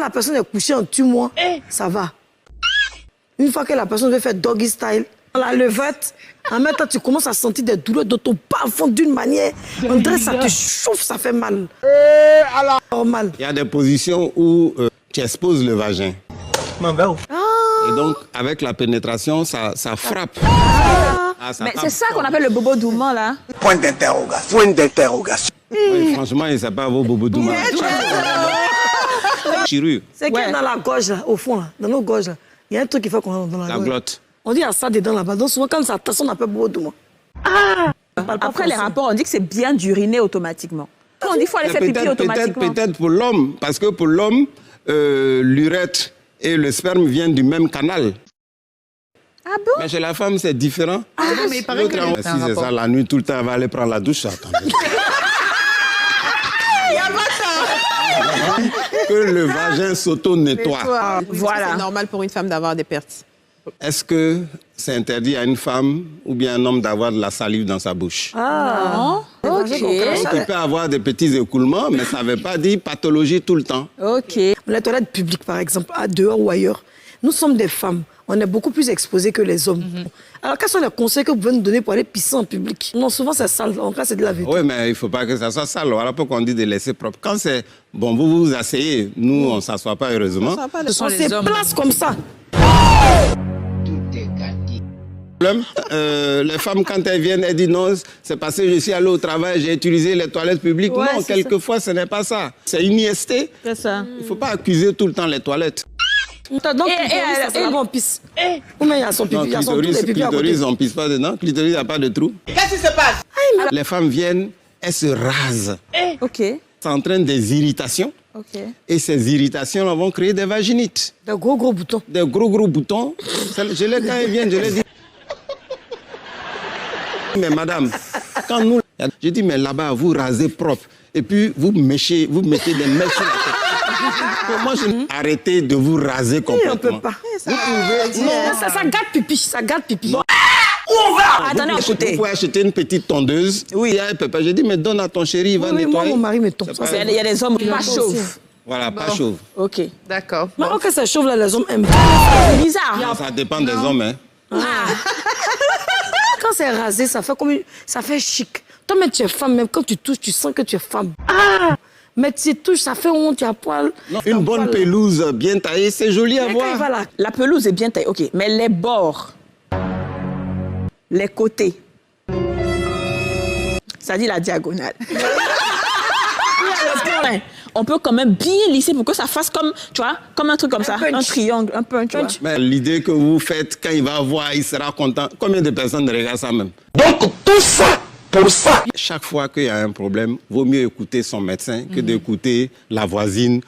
la personne est couchée en tue-moi, ça va. Une fois que la personne veut faire doggy style, la levette, en même temps, tu commences à sentir des douleurs dans ton bas-fond d'une manière. On dirait que ça te chauffe, ça fait mal. Normal. Il y a des positions où tu exposes le vagin. Et donc, avec la pénétration, ça frappe. Ça Mais tape c'est ça qu'on fort. appelle le bobo doumant, là. Point d'interrogation. Point d'interrogation. Oui, franchement, il ne sait pas vos bobos douma. Chirure, C'est que dans la gorge, là, au fond, là, dans nos gorges, là, il y a un truc qui fait qu'on rentre dans la la gorge. glotte. On dit il y a ça dedans là-bas. Donc souvent, quand ça tasse, on appelle beaucoup de moi. Après les rapports, on dit que c'est bien d'uriner automatiquement. On dit qu'il faut aller faire pipi automatiquement. Peut-être pour l'homme, parce que pour l'homme, l'urètre et le sperme viennent du même canal. Ah bon? Mais chez la femme, c'est différent. mais il paraît que Si c'est ça, la nuit, tout le temps, elle va aller prendre la douche. Attendez. Que le vagin s'auto-nettoie. Voilà. C'est normal pour une femme d'avoir des pertes. Est-ce que c'est interdit à une femme ou bien un homme d'avoir de la salive dans sa bouche? Non. Ok. Donc, il peut avoir des petits écoulements, mais ça ne veut pas dire pathologie tout le temps. Ok. Les toilettes publiques, par exemple, à dehors ou ailleurs, nous sommes des femmes. On est beaucoup plus exposés que les hommes. Alors, quels sont les conseils que vous pouvez nous donner pour aller pisser en public? Non, souvent, c'est sale. En cas, c'est de la vérité. Oui, mais il ne faut pas que ça soit sale. Voilà pourquoi on dit de laisser propre. Quand c'est bon, vous vous asseyez. Nous, on ne s'assoit pas, heureusement. Ce sont ces places comme ça. Les femmes, quand elles viennent, elles disent non, c'est parce que je suis allé au travail, j'ai utilisé les toilettes publiques. Ouais, Non, c'est quelquefois, ce n'est pas ça. C'est une IST. C'est ça. Il ne faut pas accuser tout le temps les toilettes. Donc, et- là-bas, on pisse. Ou bien il y a son pipi, Non, il y a son trou clitoris, de pipi à côté. clitoris, on ne pisse pas dedans. Clitoris, il n'y a pas de trou. Qu'est-ce qui se passe? Les femmes viennent, elles se rasent. Ok. Ça entraîne des irritations. Ok. Et ces irritations vont créer des vaginites. Des gros boutons. Des gros boutons. Je l'ai quand elles viennent, je l'ai dit. Mais madame, quand nous... Je dis, mais là-bas, vous rasez propre. Et puis, vous mettez des mèches sur la tête. Comment arrêtez de vous raser On ne complètement? peut pas. Vous pouvez... Non, ça gâte pipi. Ça gâte pipi. Attendez, écoutez. Vous pouvez acheter une petite tondeuse. Oui. Et elle peut pas. Je dis, mais donne à ton chéri, il va Oui, moi, nettoyer. mon mari me tombe. C'est pas- Il y a des hommes pas chauves. Voilà, pas chauve. Ok. D'accord. Maintenant que ça chauffe, là, les hommes aiment. C'est bizarre. Ça dépend des hommes, hein. Quand c'est rasé, ça fait comme ça fait chic. Toi, même tu es femme, même quand tu touches, tu sens que tu es femme. Mais tu touches, ça fait honte, tu as poil. Non, une bonne pelouse bien taillée, c'est joli à Mais quand il va voir. là, La pelouse est bien taillée. Ok. Mais les bords, les côtés, ça dit la diagonale. On peut quand même bien lisser pour que ça fasse comme, tu vois, comme un truc comme ça. punch. Un triangle, un punch. Tu vois. Mais l'idée que vous faites, quand il va voir, il sera content. Combien de personnes regardent ça même? Donc tout ça, pour ça. Chaque fois qu'il y a un problème, vaut mieux écouter son médecin que d'écouter la voisine.